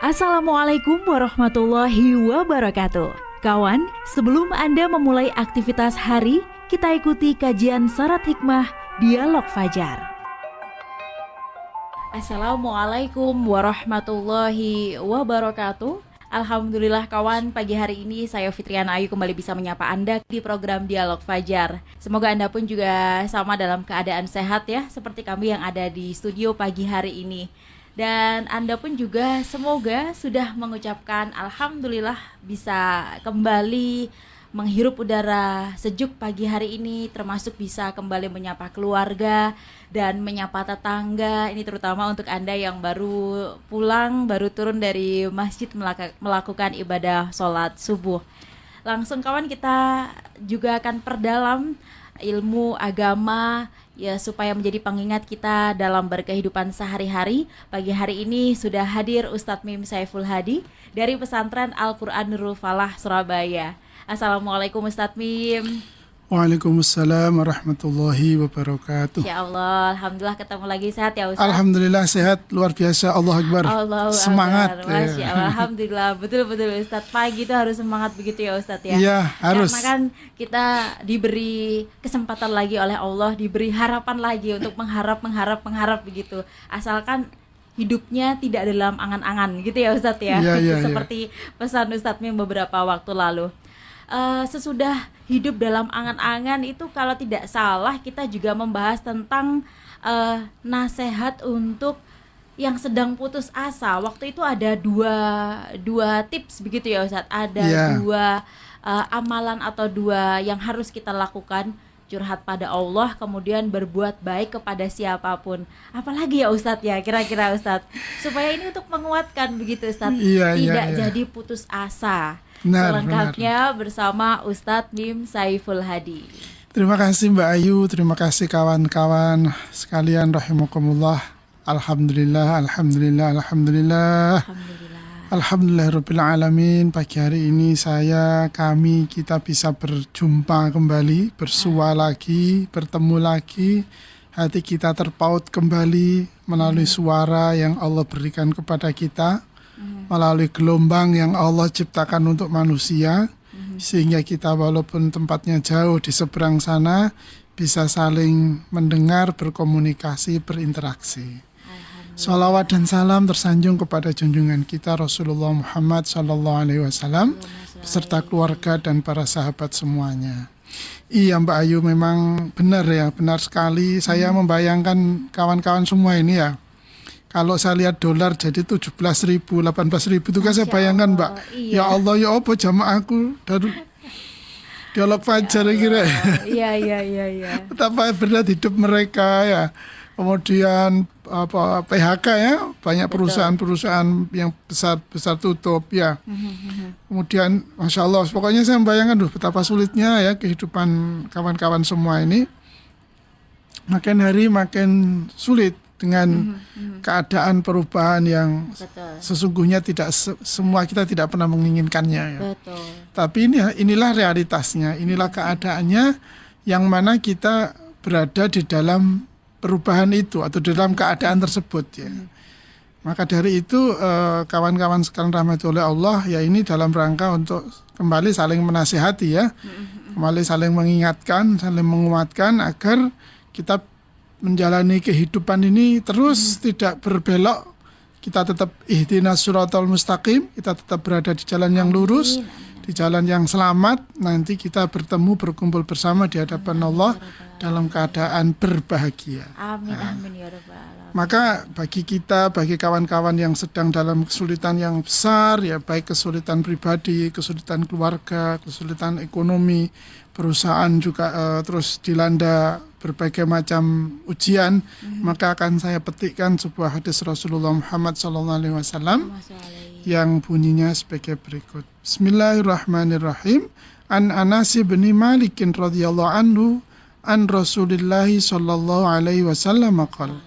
Assalamualaikum warahmatullahi wabarakatuh. Kawan, sebelum Anda memulai aktivitas hari, kita ikuti kajian syarat hikmah Dialog Fajar. Assalamualaikum warahmatullahi wabarakatuh. Alhamdulillah kawan, pagi hari ini saya Fitriana Ayu kembali bisa menyapa Anda di program Dialog Fajar. Semoga Anda pun juga sama dalam keadaan sehat ya, seperti kami yang ada di studio pagi hari ini. Dan Anda pun juga semoga sudah mengucapkan Alhamdulillah bisa kembali menghirup udara sejuk pagi hari ini, termasuk bisa kembali menyapa keluarga dan menyapa tetangga. Ini terutama untuk Anda yang baru pulang, baru turun dari masjid melakukan ibadah sholat subuh. Langsung kawan, kita juga akan perdalam ilmu agama ya, supaya menjadi pengingat kita dalam berkehidupan sehari-hari. Pagi hari ini sudah hadir Ustadz Mim Saiful Hadi dari Pesantren Al-Quran Nurul Falah, Surabaya. Assalamualaikum Ustadz Mim. Waalaikumsalam warahmatullahi wabarakatuh. Ya Allah, Alhamdulillah ketemu lagi, sehat ya Ustadz? Alhamdulillah sehat, luar biasa, Allah Akbar. Semangat. Masya Allah, Alhamdulillah, betul-betul Ustadz, pagi itu harus semangat begitu ya Ustadz ya? Iya, harus. Karena kan kita diberi kesempatan lagi oleh Allah, diberi harapan lagi untuk mengharap begitu. Asalkan hidupnya tidak dalam angan-angan gitu ya Ustadz ya? Iya, seperti pesan Ustadz Mim beberapa waktu lalu. Sesudah hidup dalam angan-angan itu, kalau tidak salah kita juga membahas tentang nasihat untuk yang sedang putus asa. Waktu itu ada dua tips begitu ya Ustadz. Ada dua amalan atau dua yang harus kita lakukan. Curhat pada Allah, kemudian berbuat baik kepada siapapun. Apalagi ya Ustadz ya, kira-kira Ustadz, supaya ini untuk menguatkan begitu Ustadz, tidak jadi putus asa. Selengkapnya bersama Ustadz Mim Saiful Hadi. Terima kasih Mbak Ayu, terima kasih kawan-kawan sekalian rahimakumullah. Alhamdulillah. Alhamdulillahirabbil alamin. Pagi hari ini kita bisa berjumpa kembali, bersua lagi, bertemu lagi. Hati kita terpaut kembali melalui suara yang Allah berikan kepada kita, melalui gelombang yang Allah ciptakan untuk manusia, sehingga kita walaupun tempatnya jauh di seberang sana bisa saling mendengar, berkomunikasi, berinteraksi. Salawat dan salam tersanjung kepada junjungan kita Rasulullah Muhammad SAW beserta keluarga dan para sahabat semuanya. Iya Mbak Ayu, memang benar sekali. Saya membayangkan kawan-kawan semua ini ya, kalau saya lihat dolar jadi 17.000, 18.000 itu kan saya bayangkan Mbak, iya. Ya Allah, ya apa jamaahku dari Dialog Fajar kira. Iya. Betapa berat hidup mereka ya. Kemudian PHK ya, banyak perusahaan-perusahaan yang besar tutup ya. Kemudian Masya Allah, pokoknya saya membayangkan betapa sulitnya ya kehidupan kawan-kawan semua ini. Makin hari makin sulit dengan keadaan perubahan yang sesungguhnya tidak semua kita tidak pernah menginginkannya ya. Betul. Tapi inilah realitasnya, inilah keadaannya yang mana kita berada di dalam perubahan itu atau dalam keadaan tersebut ya. Maka dari itu kawan-kawan sekalian rahmati oleh Allah ya, ini dalam rangka untuk kembali saling menasihati ya, kembali saling mengingatkan, saling menguatkan agar kita menjalani kehidupan ini terus tidak berbelok. Kita tetap ihdinas siratal mustaqim, kita tetap berada di jalan yang lurus, di jalan yang selamat. Nanti kita berkumpul bersama di hadapan Allah dalam keadaan berbahagia. Amin ya rabbal alamin. Maka bagi kawan-kawan yang sedang dalam kesulitan yang besar ya, baik kesulitan pribadi, kesulitan keluarga, kesulitan ekonomi, perusahaan juga terus dilanda berbagai macam ujian, maka akan saya petikkan sebuah hadis Rasulullah Muhammad SAW yang bunyinya sebagai berikut. Bismillahirrahmanirrahim. An Anas bin Malik radhiyallahu anhu an Rasulillahi sallallahu alaihi wasallam qala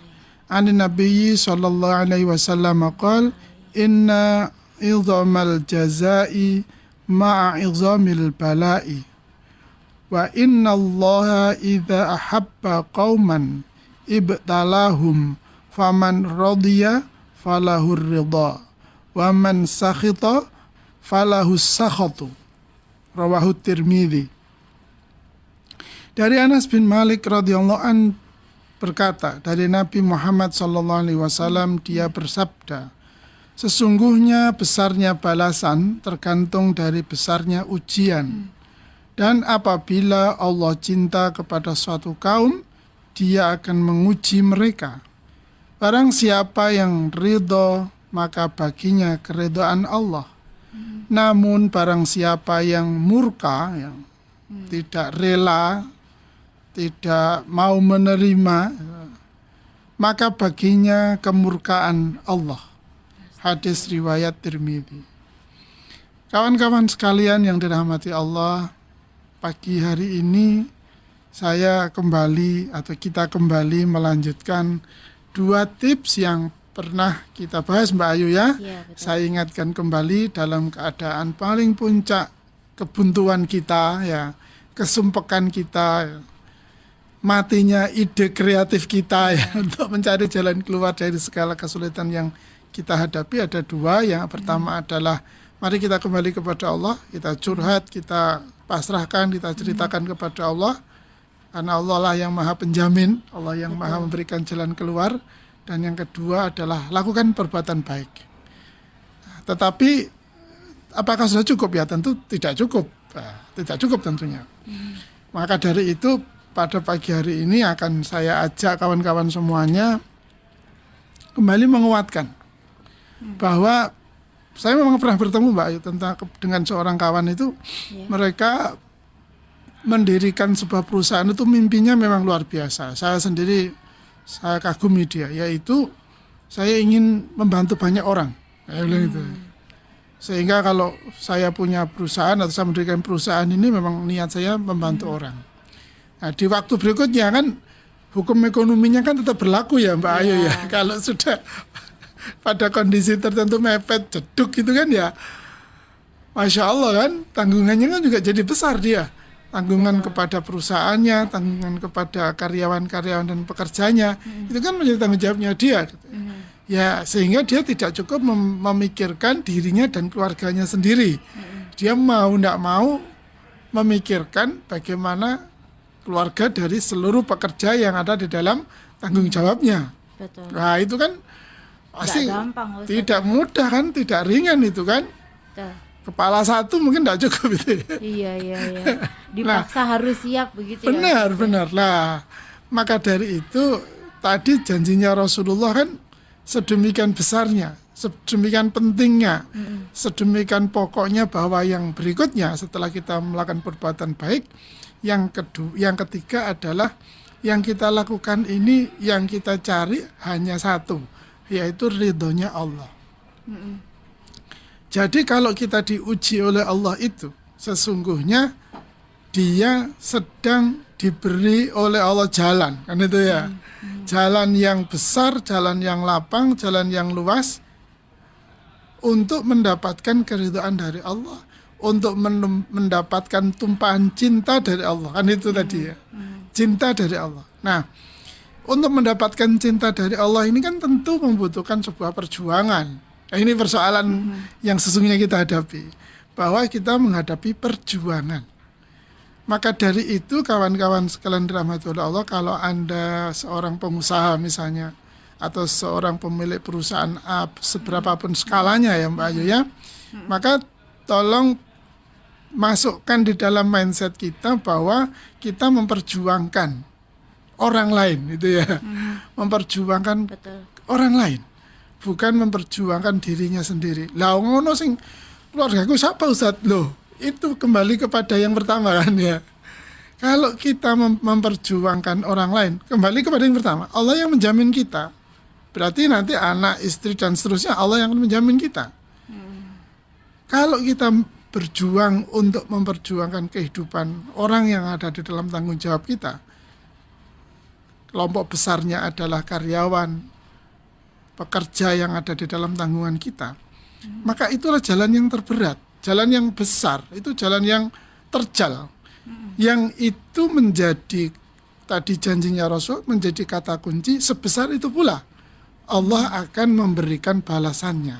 an Nabiyyi sallallahu alaihi wasallam qala inna idhamal jazai ma'a idhamil bala'i wa inna allaha idza ahabba qauman ibtalahum faman radiya falahur ridha wa man sakhita falahus sakhatu. Rawahu Tirmidzi. Dari Anas bin Malik radhiyallahu an berkata, dari Nabi Muhammad sallallahu alaihi wasallam dia bersabda, sesungguhnya besarnya balasan tergantung dari besarnya ujian. Dan apabila Allah cinta kepada suatu kaum, dia akan menguji mereka. Barang siapa yang ridho, maka baginya keridhaan Allah. Namun barang siapa yang murka, yang tidak rela, tidak mau menerima, maka baginya kemurkaan Allah. Hadis riwayat Tirmidzi. Kawan-kawan sekalian yang dirahmati Allah, pagi hari ini saya kembali atau kita kembali melanjutkan 2 tips yang pernah kita bahas Mbak Ayu ya. Iya, betul. Saya ingatkan kembali dalam keadaan paling puncak kebuntuan kita ya, kesumpekan kita ya, matinya ide kreatif kita ya untuk mencari jalan keluar dari segala kesulitan yang kita hadapi. Ada 2. Yang pertama adalah mari kita kembali kepada Allah, kita curhat, kita pasrahkan, kita ceritakan kepada Allah, karena Allah lah yang maha penjamin, Allah yang maha memberikan jalan keluar. Dan yang kedua adalah lakukan perbuatan baik. Tetapi apakah sudah cukup ya? Tentu tidak cukup. Tidak cukup tentunya. Maka dari itu pada pagi hari ini akan saya ajak kawan-kawan semuanya kembali menguatkan bahwa saya memang pernah bertemu Mbak Ayu dengan seorang kawan itu. Mereka mendirikan sebuah perusahaan itu mimpinya memang luar biasa. Saya sendiri saya kagumi dia, yaitu saya ingin membantu banyak orang. Gitu. Sehingga kalau saya punya perusahaan atau saya mendirikan perusahaan ini memang niat saya membantu orang. Nah, di waktu berikutnya kan hukum ekonominya kan tetap berlaku ya Mbak Ayu ya. Kalau sudah pada kondisi tertentu mepet, jeduk gitu kan ya, Masya Allah kan, tanggungannya kan juga jadi besar dia. Tanggungan kepada perusahaannya, tanggungan kepada karyawan-karyawan dan pekerjanya, itu kan menjadi tanggung jawabnya dia. Gitu. Ya, sehingga dia tidak cukup memikirkan dirinya dan keluarganya sendiri. Dia mau tidak mau memikirkan bagaimana keluarga dari seluruh pekerja yang ada di dalam tanggung jawabnya. Betul. Nah, itu kan pasti gampang, tidak mudah kan, tidak ringan itu kan. Betul. Kepala satu mungkin tidak cukup itu. Iya. Dipaksa harus siap begitu benar, ya. Benar. Lah, maka dari itu tadi janjinya Rasulullah kan sedemikian besarnya, sedemikian pentingnya, sedemikian pokoknya bahwa yang berikutnya setelah kita melakukan perbuatan baik, yang ketiga adalah yang kita lakukan ini, yang kita cari hanya satu, yaitu ridhonya Allah. Jadi kalau kita diuji oleh Allah itu, sesungguhnya dia sedang diberi oleh Allah jalan, kan itu ya. Jalan yang besar, jalan yang lapang, jalan yang luas untuk mendapatkan keridhaan dari Allah, untuk mendapatkan tumpahan cinta dari Allah, kan itu tadi ya. Cinta dari Allah. Nah, untuk mendapatkan cinta dari Allah ini kan tentu membutuhkan sebuah perjuangan. Nah, ini persoalan yang sesungguhnya kita hadapi, bahwa kita menghadapi perjuangan. Maka dari itu kawan-kawan sekalian dirahmati oleh Allah, kalau Anda seorang pengusaha misalnya, atau seorang pemilik perusahaan seberapapun skalanya ya Mbak Ayu ya, maka tolong masukkan di dalam mindset kita bahwa kita memperjuangkan orang lain itu ya. Memperjuangkan orang lain, bukan memperjuangkan dirinya sendiri. Lah ngono sing keluargaku siapa Ustaz? Loh, itu kembali kepada yang pertama kan ya. Kalau kita memperjuangkan orang lain, kembali kepada yang pertama, Allah yang menjamin kita. Berarti nanti anak, istri dan seterusnya Allah yang akan menjamin kita. Kalau kita berjuang untuk memperjuangkan kehidupan orang yang ada di dalam tanggung jawab kita, kelompok besarnya adalah karyawan, pekerja yang ada di dalam tanggungan kita, maka itulah jalan yang terberat, jalan yang besar, itu jalan yang terjal, yang itu menjadi tadi janjinya Rasul, menjadi kata kunci, sebesar itu pula Allah akan memberikan balasannya.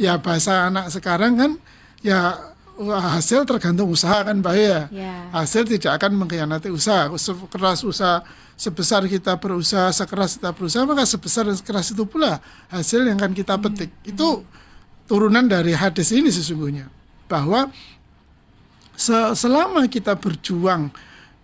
Ya bahasa anak sekarang kan ya hasil tergantung usaha kan Mbak ya. Hasil tidak akan mengkhianati usaha. Sekeras usaha, sebesar kita berusaha, sekeras kita berusaha, maka sebesar dan sekeras itu pula hasil yang akan kita petik. Itu turunan dari hadis ini sesungguhnya. Bahwa selama kita berjuang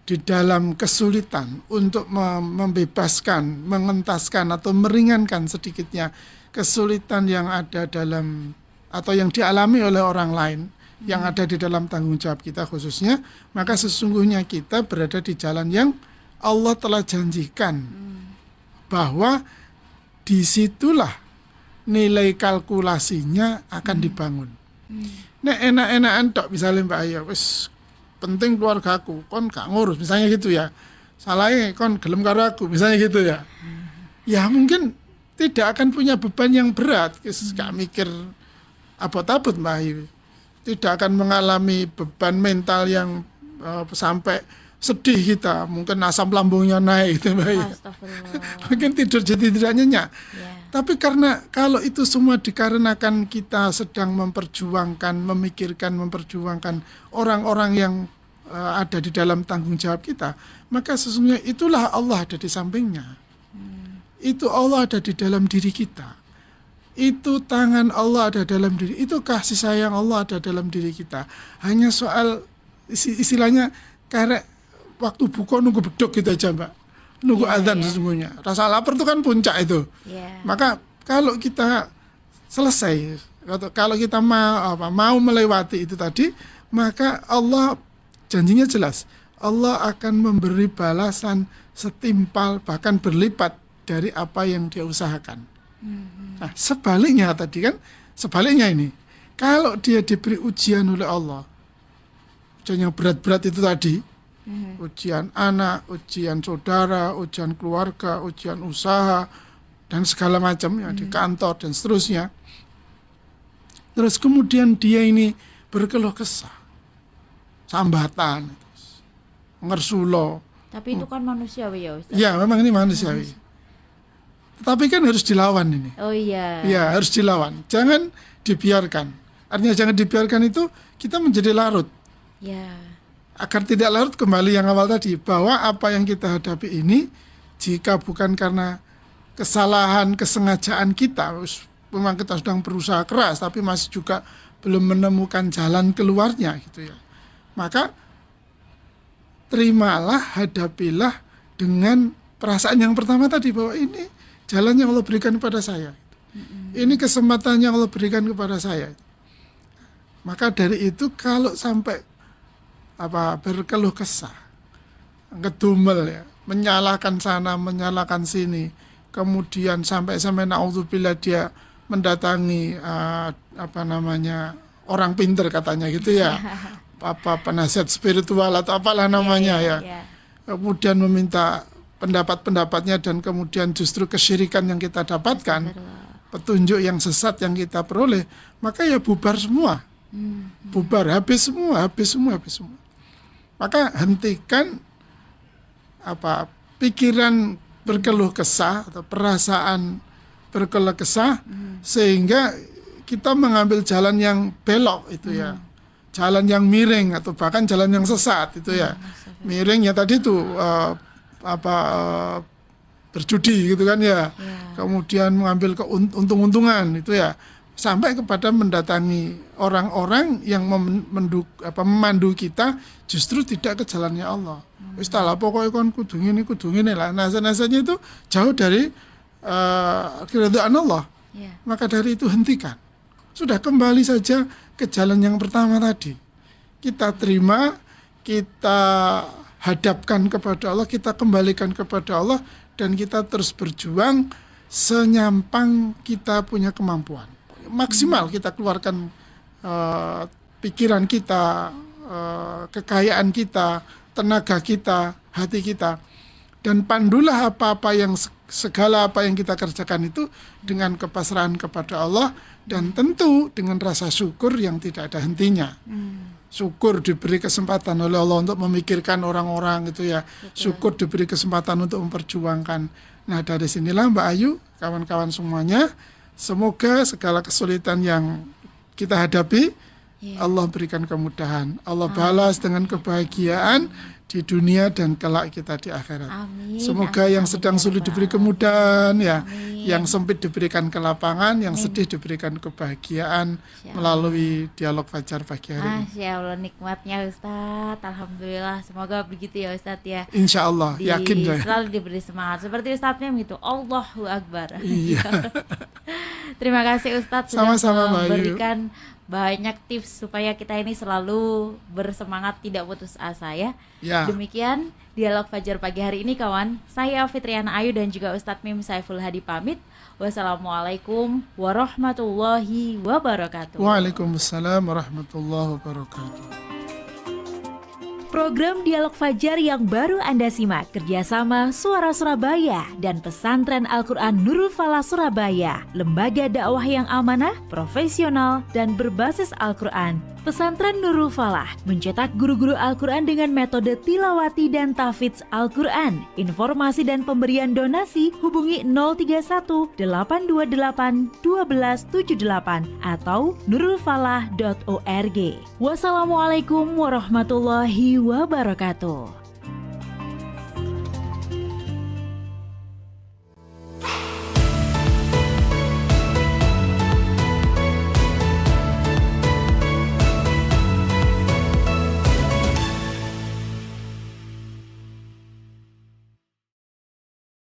di dalam kesulitan untuk membebaskan, mengentaskan atau meringankan sedikitnya kesulitan yang ada dalam atau yang dialami oleh orang lain yang ada di dalam tanggung jawab kita khususnya, maka sesungguhnya kita berada di jalan yang Allah telah janjikan bahwa disitulah nilai kalkulasinya akan dibangun. Nah enak-enakan tok misalnya Mbak Ayu, wis penting keluargaku, kon gak ngurus misalnya gitu ya, salahnya kon gelem karo aku misalnya gitu ya. Ya mungkin tidak akan punya beban yang berat, gak mikir abot-abot Mbak Ayu. Tidak akan mengalami beban mental yang sampai sedih kita, mungkin asam lambungnya naik gitu Mbak Ayu. Mungkin tidur jadi tidak nyenyak. Tapi karena kalau itu semua dikarenakan kita sedang memperjuangkan, memikirkan, memperjuangkan orang-orang yang ada di dalam tanggung jawab kita, maka sesungguhnya itulah Allah ada di sampingnya. Itu Allah ada di dalam diri kita. Itu tangan Allah ada dalam diri. Itu kasih sayang Allah ada dalam diri kita. Hanya soal istilahnya karek waktu buka nunggu beduk gitu aja Mbak. Nunggu azan sesungguhnya. Rasa lapar itu kan puncak itu. Maka kalau kita selesai, kalau kita mau melewati itu tadi, maka Allah janjinya jelas. Allah akan memberi balasan setimpal bahkan berlipat dari apa yang dia usahakan. Nah, sebaliknya tadi kan, sebaliknya ini, kalau dia diberi ujian oleh Allah, ujian yang berat-berat itu tadi, ujian anak, ujian saudara, ujian keluarga, ujian usaha, dan segala macam ya di kantor dan seterusnya. Terus kemudian dia ini berkeluh kesah, sambatan, ngersulo. Tapi itu kan manusiawi ya Ustaz? Ya memang ini manusiawi. Tapi kan harus dilawan ini. Oh iya. Ya harus dilawan. Jangan dibiarkan. Artinya jangan dibiarkan itu kita menjadi larut. Ya. Agar tidak larut kembali yang awal tadi. Bahwa apa yang kita hadapi ini jika bukan karena kesalahan, kesengajaan kita, memang kita sedang berusaha keras tapi masih juga belum menemukan jalan keluarnya gitu ya. Maka terimalah, hadapilah dengan perasaan yang pertama tadi bahwa ini jalan yang Allah berikan kepada saya. Ini kesempatan yang Allah berikan kepada saya. Maka dari itu kalau sampai berkeluh kesah, ngedumel ya, menyalahkan sana, menyalahkan sini, kemudian sampai naudzubillah dia mendatangi orang pinter katanya gitu ya. Penasihat spiritual atau apalah namanya ya. Kemudian meminta pendapat-pendapatnya dan kemudian justru kesyirikan yang kita dapatkan, petunjuk yang sesat yang kita peroleh, maka ya bubar semua. Bubar, habis semua. Maka hentikan pikiran berkeluh kesah atau perasaan berkeluh kesah sehingga kita mengambil jalan yang belok itu ya. Jalan yang miring atau bahkan jalan yang sesat itu ya. Miring ya tadi tuh berjudi gitu kan ya. Kemudian mengambil untung-untungan itu ya, sampai kepada mendatangi orang-orang yang memandu kita justru tidak ke jalannya Allah. Wis lah pokoknya kon kudu ngene lah. Nasa-nasanya itu jauh dari keridhaan Allah. Maka dari itu hentikan. Sudah kembali saja ke jalan yang pertama tadi. Kita terima, kita hadapkan kepada Allah, kita kembalikan kepada Allah, dan kita terus berjuang senyampang kita punya kemampuan. Maksimal kita keluarkan pikiran kita, kekayaan kita, tenaga kita, hati kita, dan pandulah segala apa yang kita kerjakan itu dengan kepasrahan kepada Allah, dan tentu dengan rasa syukur yang tidak ada hentinya. Syukur diberi kesempatan oleh Allah untuk memikirkan orang-orang gitu ya. Syukur diberi kesempatan untuk memperjuangkan. Nah dari sinilah Mbak Ayu, kawan-kawan semuanya, Semoga segala kesulitan yang kita hadapi, Iya. Allah berikan kemudahan. Allah balas dengan kebahagiaan di dunia dan kelak kita di akhirat. Amin. Semoga yang Amin, sedang ya sulit Rabbal diberi kemudahan ya, Amin. yang sempit diberikan kelapangan, yang sedih diberikan kebahagiaan Insya Allah. melalui dialog fajar pagi hari ini. Masya Allah nikmatnya Ustadz. Alhamdulillah semoga begitu ya Ustadz ya. Insya Allah, yakin saya. Selalu diberi semangat seperti Ustadz Mem itu. Allahu Akbar. Iya. Terima kasih Ustadz sudah Sama-sama, Mbak Ayu. memberikan banyak tips supaya kita ini selalu bersemangat, tidak putus asa ya. Ya. Demikian dialog Fajar pagi hari ini kawan. Saya Fitriana Ayu dan juga Ustadz Mim Saiful Hadi pamit. Wassalamualaikum warahmatullahi wabarakatuh. Waalaikumsalam warahmatullahi wabarakatuh. Program Dialog Fajar yang baru Anda simak kerjasama Suara Surabaya dan Pesantren Al-Quran Nurul Falah Surabaya, lembaga dakwah yang amanah, profesional, dan berbasis Al-Quran. Pesantren Nurul Falah mencetak guru-guru Al-Quran dengan metode tilawati dan tahfidz Al-Quran. Informasi dan pemberian donasi hubungi 031 828 1278 atau nurulfalah.org. Wassalamualaikum warahmatullahi wabarakatuh.